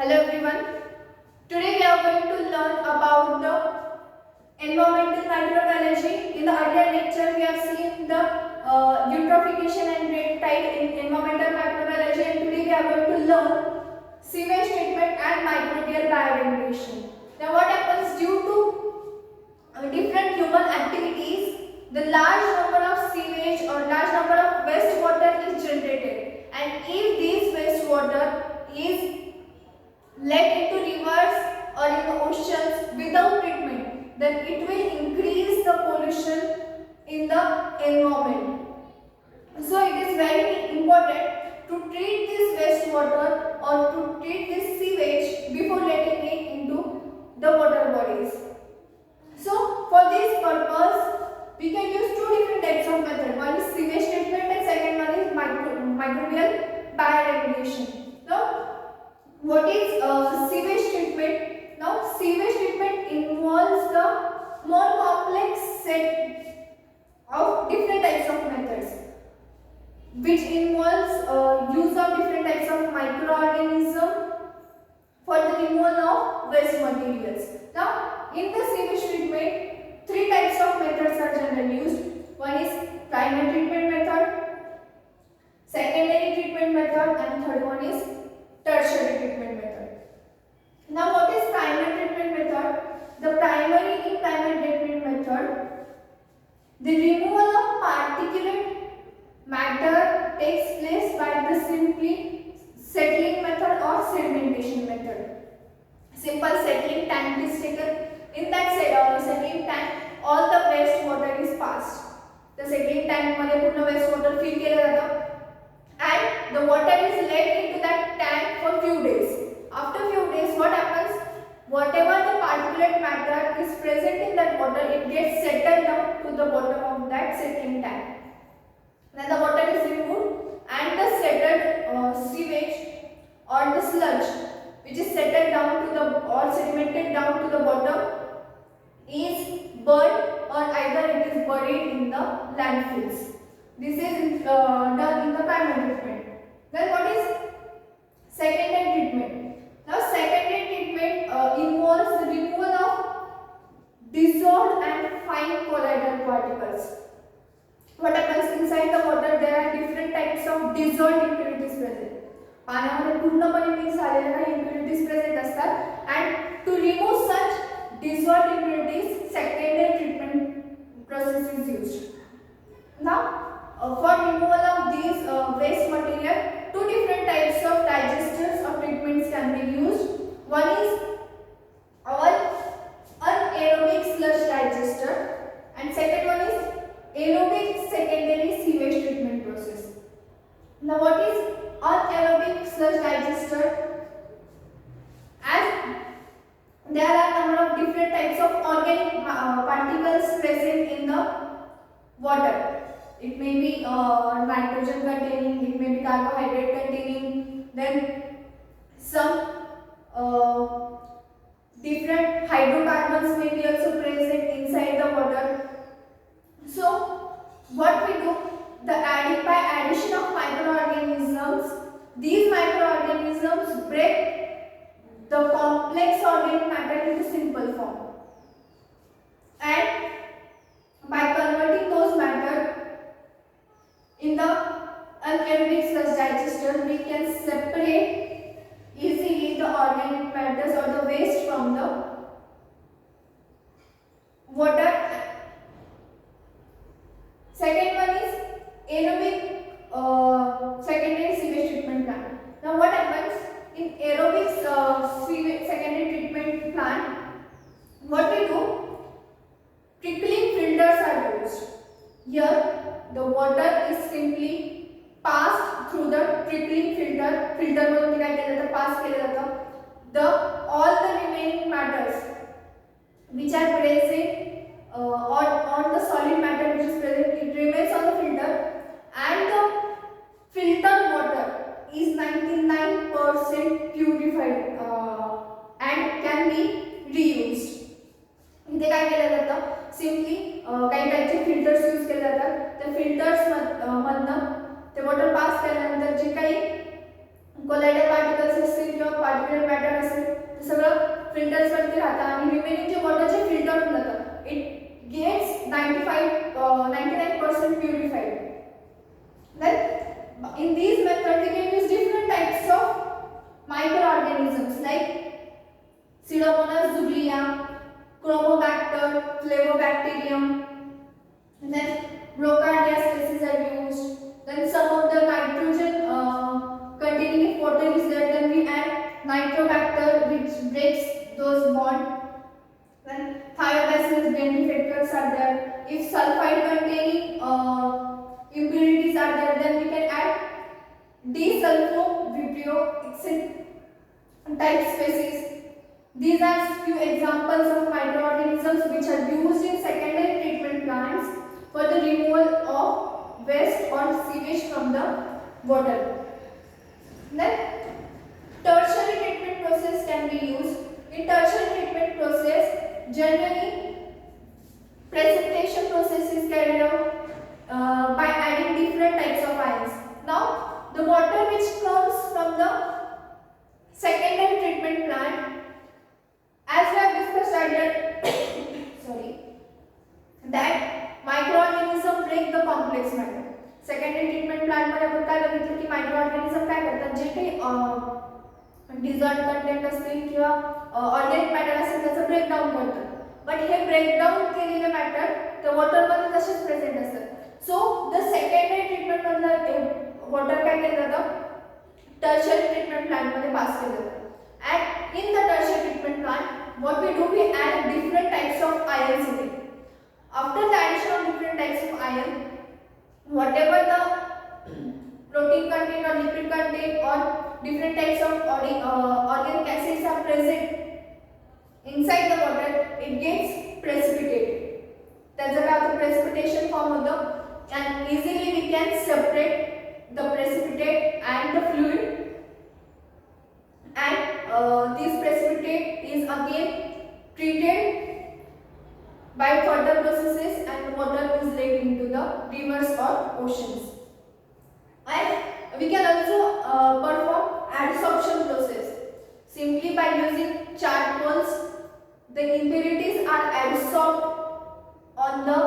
Hello everyone. Today we are going to learn about the environmental microbiology. In the earlier lecture we have seen the eutrophication and red tide in environmental microbiology, and today we are going to learn sewage treatment and microbial bioremediation. Now what happens due to different human activities, the large number of sewage or large number of wastewater is generated, and if this wastewater is let into rivers or in the oceans without treatment, then it will increase the pollution in the environment. So it is very important to treat this wastewater or to treat this sewage before letting it into the water bodies. So for this purpose, we can use two different types of method. One is sewage treatment and second one is microbial bioremediation. Now what is sewage treatment? Now sewage treatment involves the more complex set of different types of methods, which involves use of different types of microorganisms for the removal of waste materials. Now in the sewage treatment, three types of methods are generally used. One is primary treatment method, secondary treatment method, and third one is tertiary treatment method. Now what is primary treatment method? The primary treatment method, the removal of particulate matter takes place by the simply settling method or sedimentation method. Simple settling tank is taken. In that settling tank all the waste water is passed. The settling tank मध्ये पूर्ण waste water fill केलं जातं and the water is let into that tank for few days. After few days what happens? Whatever the particulate matter is present in that water, it gets settled down to the bottom of that settling tank. Then the water is removed and the settled sewage or the sludge which is settled down to the or sedimented down to the bottom is burned, or either it is buried in the landfills. This is done in the primary treatment. Then what is secondary treatment? Now secondary treatment involves the removal of dissolved and fine colloidal particles. What happens inside the water? There are different types of dissolved impurities present. पाण्यामध्ये पूर्णपणे mix झालेल्या काही impurities present असतात, and to remove such dissolved impurities, secondary treatment process is used. Now for removal of these waste material, two different types of digesters or treatments can be used. One is our anaerobic sludge digester, and second one is aerobic secondary sewage treatment process. Now what is anaerobic sludge digester? As there are number of different types of organic particles present in the water. It may be nitrogen containing, it may be carbohydrate containing, then some different hydrocarbons may be also present inside the water. So what we do, by addition of microorganisms, these microorganisms break the complex organic matter into simple form, and by converting those matter in the anaerobic sludge digester, we can separate easily the organic matters or the waste from the water. Second one is aerobic secondary sewage treatment plant. Now what happens in aerobic sewage secondary treatment plant? What we do, trickling filters are used. Here the water is simply passed through the trickling filter. Filter मधून काय केलं जातं, पास केलं जातं. The all the remaining matters which are present on the solid matter which is present, it remains on the filter, and the filtered water is 99% purified and can be reused. इथे काय केलं जातं, सिम्पली काही टाईपचे filters use केले जातात. त्या filters मधनं ते वॉटर पास केल्यानंतर जे काही कोलायडल पार्टिकल्स असतील किंवा पार्टिक्युलर मॅटर ते सगळं फिल्टर्स वरती राहतं आणि रिमेनिंग जे वॉटर जे फिल्टर होऊन जातं it gets 99% purified. Then in these methods we can use different types of microorganisms like Pseudomonas zubria, Chromobacter, Flavobacterium. Then Brocardia species are used. Then some of the nitrogen containing water is there. Then we add Nitrobacter which breaks those bonds. Then Thiobacillus benefactors are there. If sulfide containing impurities are there, then we can add D-sulfo-vibrio type species. These are few examples of microorganisms which are used in secondary treatment plants for the removal of waste or sewage from the water. Then tertiary treatment process can be used. In tertiary treatment process, generally precipitation process is carried out by adding different types of ions. Now, the water which comes from the secondary treatment plant, as we have discussed earlier, that microorganism break the complex matter. Secondary treatment plant मध्ये आपण काय बघितलं की मायक्रोऑर्गॅनिझम काय करतात, जे काही डिझॉल्ट content असतील किंवा ऑर्गॅनिक मॅटर असेल त्याचं ब्रेकडाऊन करतात. बट हे ब्रेकडाऊन केलेले मॅटर त्या वॉटर मध्ये तसेच प्रेझेंट असतात. सो द सेकंडरी ट्रीटमेंट मधलं वॉटर काय केलं जातं, टर्शियरी ट्रीटमेंट प्लांट मध्ये पास केलं जातं. And in the tertiary treatment plant, what we do, we add different types of ions in it. After the addition of different types of ion, whatever the protein content or lipid content or different types of organic acids are present inside the water, it gets precipitated. त्याचं काय होतं, precipitation form होतं, and easily we can separate the precipitate and the fluid. And this precipitate is again treated by further processes and water is let into the rivers or oceans. And we can also perform adsorption process. Simply by using charcoals, the impurities are adsorbed on the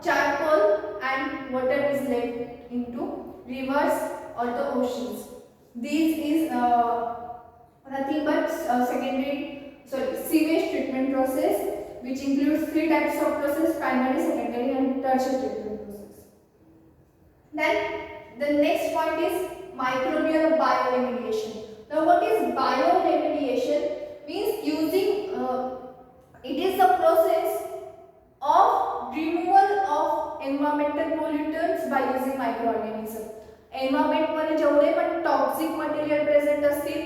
charcoal and water is let into rivers or the oceans. This is nothing but sewage treatment process, which includes three types of process: primary, secondary and tertiary treatment process. Then the next point is microbial bioremediation. Now what is bioremediation? Means using it is the process of removal of environmental pollutants by using microorganisms. Environment मध्ये जेवढे पण toxic material present असतील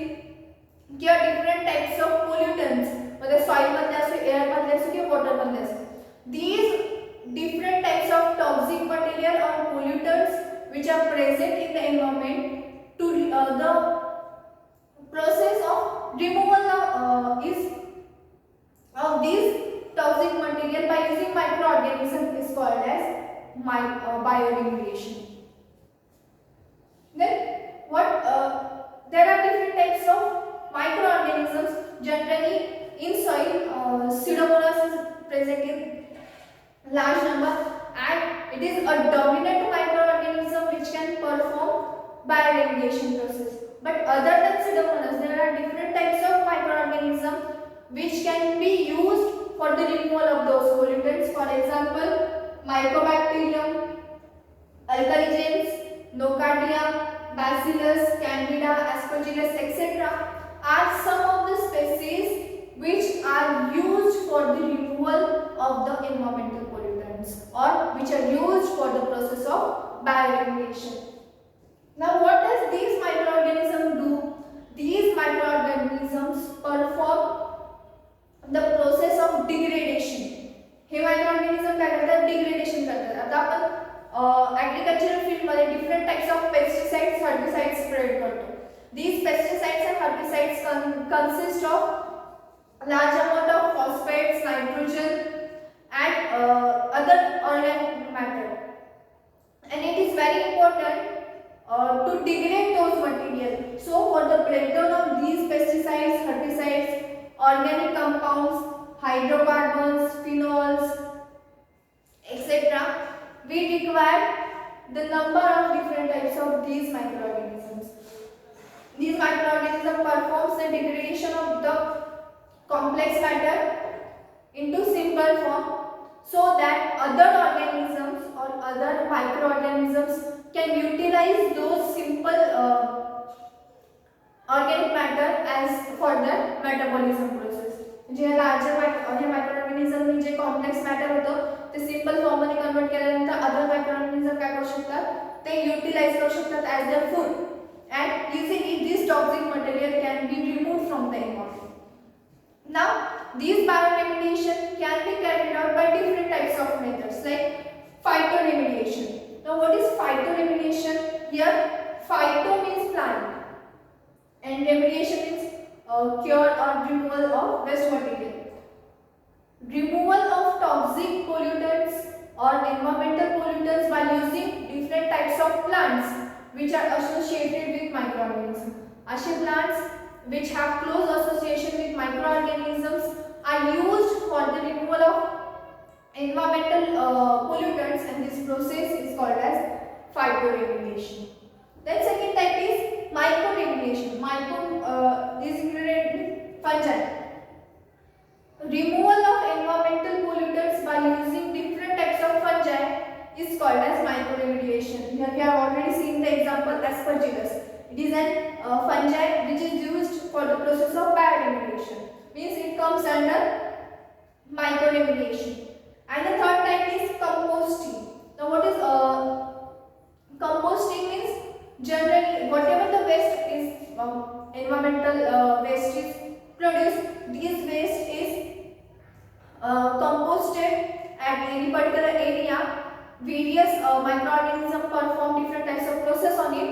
किंवा different types of pollutants, मध्ये soil मधले असो, air मधले असो किंवा वॉटर मधले असो, these different types of toxic material or pollutants which are present in the environment, to the process of removal of these toxic material by using microorganisms is called as bioremediation. Then what there are different types of microorganisms. Generally in soil, Pseudomonas is present in large number and it is a dominant microorganism which can perform bioremediation process. But other than Pseudomonas, there are different types of microorganisms which can be used for the removal of those pollutants. For example, Mycobacterium, Alkaligenes, Nocardia, Bacillus, Candida, Aspergillus, etc. are some of the species which are used for the removal of the environmental pollutants or which are used for the process of bioremediation. Now what does these microorganisms do? These microorganisms perform the process of degradation. Hey microorganism काय करतात, degradation करतात. आता आपण agricultural field मध्ये different types of pesticides, herbicides spread करतो. These pesticides and herbicides consist of large amount of phosphates, nitrogen and other organic matter, and it is very important to degrade those material. So for the breakdown of these pesticides, herbicides organic compounds, hydrocarbons, phenols, etc. We require the number of different types of these microorganisms. These microorganisms performs the degradation of the complex matter into simple form so that other organisms or other microorganisms can utilize those simple organic matter as for their metabolism process. जे larger microorganism जे complex matter होतं ते simple form मध्ये convert केल्यानंतर other microorganism काय करू शकतात ते युटिलाइज करू शकतात as their food and easily this toxic material can be removed from the environment. Now these bioremediation can be carried out by different types of methods like phytoremediation. Now what is phytoremediation? Here phyto means plant and remediation means cure or removal of waste material. Removal of toxic pollutants or environmental pollutants by using different types of plants which are associated with microorganisms. Ashe plants which have close association with microorganisms are used for the removal of environmental pollutants, and this process is called as phytoremediation. Then second type is mycoremediation. Myco is included in fungi. Removal of environmental pollutants by using different types of fungi is called as mycoremediation. Here we have already seen the example Aspergillus. It is an fungi which is used for the process of bioremediation. Means it comes under mycoremediation. And the third type is composting. Now what is composting? Means generally whatever the waste is environmental waste is produced, this waste is composted at any particular area. Various microorganisms perform different types of process on it,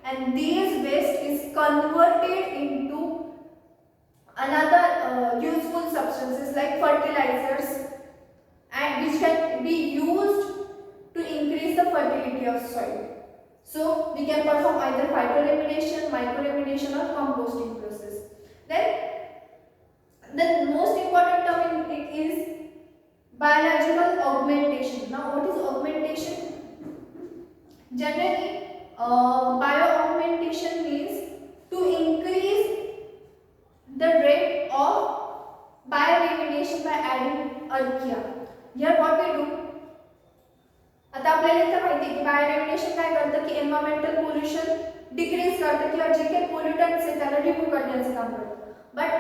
and these waste is converted into another useful substances like fertilizers, and which can be used to increase the fertility of soil. So we can perform either phytoremediation, mycoremediation or composting process. Then the most important term in it is biological augmentation. Now what is augmentation? Generally bioaugmentation means to increase the rate of bioremediation by adding archaea. Here what we do, आता आपल्याला इथे माहिती आहे की bioremediation काय करतं की environmental pollution decrease करतं किंवा जे काही पोल्युटंट्स आहेत त्याला रिमूव्ह करण्याचं काम करतं. बट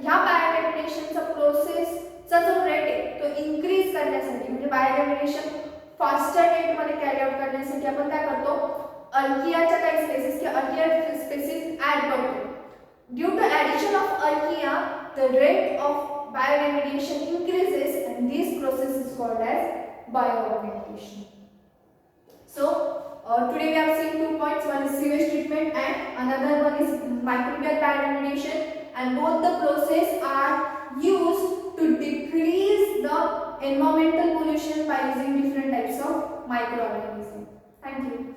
ह्या बायोरेमिडिएशनचा प्रोसेसचा जो रेट आहे तो इन्क्रीज करण्यासाठी म्हणजे बायोरेमिडिएशन फास्टर रेट मध्ये कॅरी आउट करण्यासाठी आपण काय करतो, अर्कियाच्या काही स्पेसिस किंवा अर्किया स्पेसिस ऍड करतो. Due to addition of archaea the rate of bioremediation increases, and this process is called as bioaugmentation. So today we have seen 2 points. One is sewage treatment and another one is microbial bioremediation, and both the process are used to decrease the environmental pollution by using different types of microorganisms. Thank you.